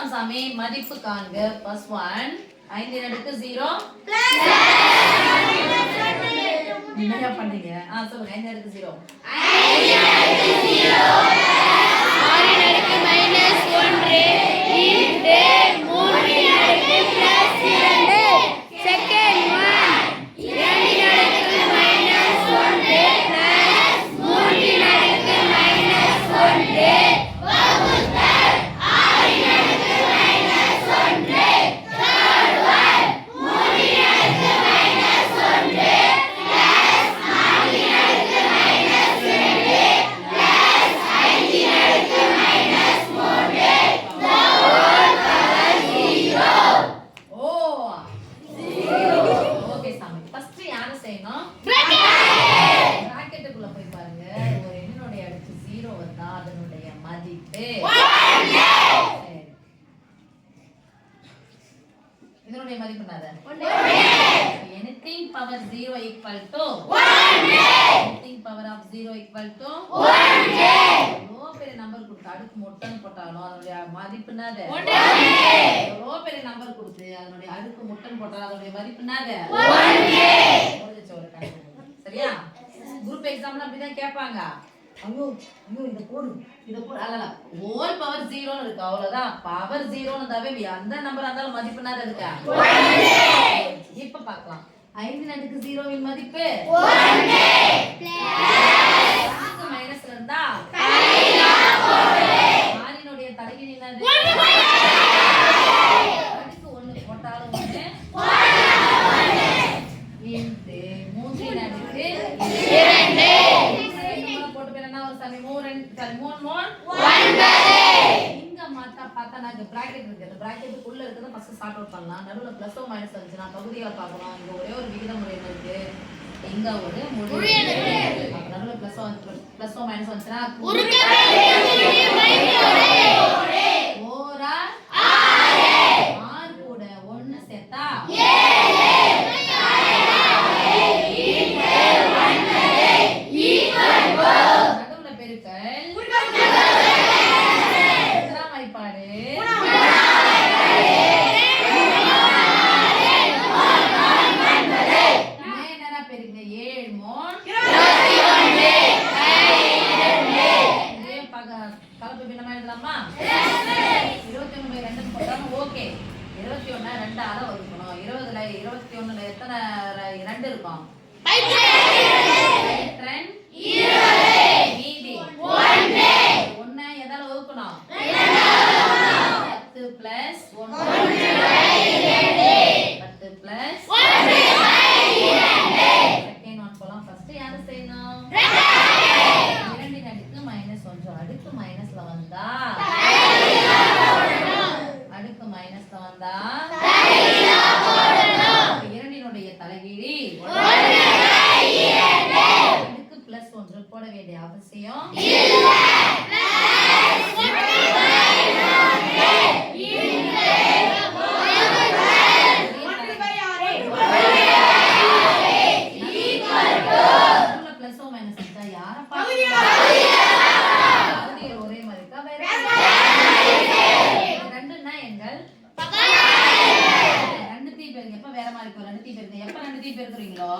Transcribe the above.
பார்க்கலாம் சாமி. மதிப்பு காண்க. ஃபர்ஸ்ட் ஒன் 5 ன் அடுக்கு 0 என்ன பண்ணீங்க? சொல்லுங்க. 5 ன் அடுக்கு 0 5 ன் அடுக்கு 0 6 ன் அடுக்கு -1 இன்டு 3 ன் அடுக்கு +2 செகண்ட் ஒன் 2 ன் அடுக்கு -1 + 3 ன் அடுக்கு -1 இதனுடைய மதிப்பு என்னது? 1. anything power 0 equal to 1. anything power of 0 equal to 1. எவ்வளோ பெரிய நம்பர் கொடுத்து அடுக்கு முட்டன் போட்டாலும் அதனுடைய மதிப்பு என்னது? 1. எவ்வளோ பெரிய நம்பர் கொடுத்து அதனுடைய அடுக்கு முட்டன் போட்டாலும் அதனுடைய மதிப்பு என்னது? 1. முடிஞ்சு ஒரு கணக்கு. சரியா? குரூப் எக்ஸாம்ல அப்படிதான் கேட்பாங்க. ஐயோ இத போடு அல்ல ஹோல் பவர் 0 ன்னு இருக்கு. அவ்வளவுதான். பவர் 0 ன்னு இருந்தாவே அந்த நம்பர் இருந்தாலும் மதிப்பு என்னது இருக்கா? 1. இப்ப பார்க்கலாம். 5 ன் அடுக்கு 0 இன் மதிப்பு 1 + மைனஸ்ல இருந்தா தலைகீழா போடு. மாறினுடைய தலைகீழ் என்னது? அடுக்கு 1 போட்டாலும் 1 இன்டு 3 ன் அடுக்கு 2 இங்க மாத்தா பார்த்தா நாங்க பிராக்கெட் இருக்கு. அந்த பிராக்கெட்டுக்குள்ள இருக்கிறத ஃபர்ஸ்ட் சார்ட் அவுட் பண்ணலாம். நடுவுல பிளஸ் ஓ மைனஸ் வந்துச்சுனா பகுதிகளை பார்க்கணும். இங்க ஒரே ஒரு விகித முறை இருக்கு. இங்க ஒரு முறை இருக்கு. நடுவுல பிளஸ் ஓ மைனஸ் வந்துச்சுனா உருக்க ஓரா 6 கூட 1 சேர்த்தா 7 நடுவுல பெருக்கல் கலப்பு பின்னமா எழுதலாமா? 21/2 போட்டாலும் ஓகே. 21 2 ஆல வகுக்கணும். 20ல 21ல எத்தனை 2 இருக்கும்? 20 மீதி 1 1 எதால வகுக்கணும்? 10 + 1 10 + 1 செகண்ட் ஒன் போலாம். ஃபர்ஸ்ட் யாரு செய்யணும்? 2 ன் அடுக்கு -1 அடுக்கு மைனஸ்ல வந்தா தலைகீழா போடணும். அடுக்கு மைனஸ்ல வந்தா தலைகீழா போடணும். 2 னுடைய தலைகீழி 1 அடுக்கு +1 போட வேண்டிய அவசியம் இல்ல. எப்ப வேற மாதிரி இருக்கும். 2 தீ பெருக்கிறீங்களோ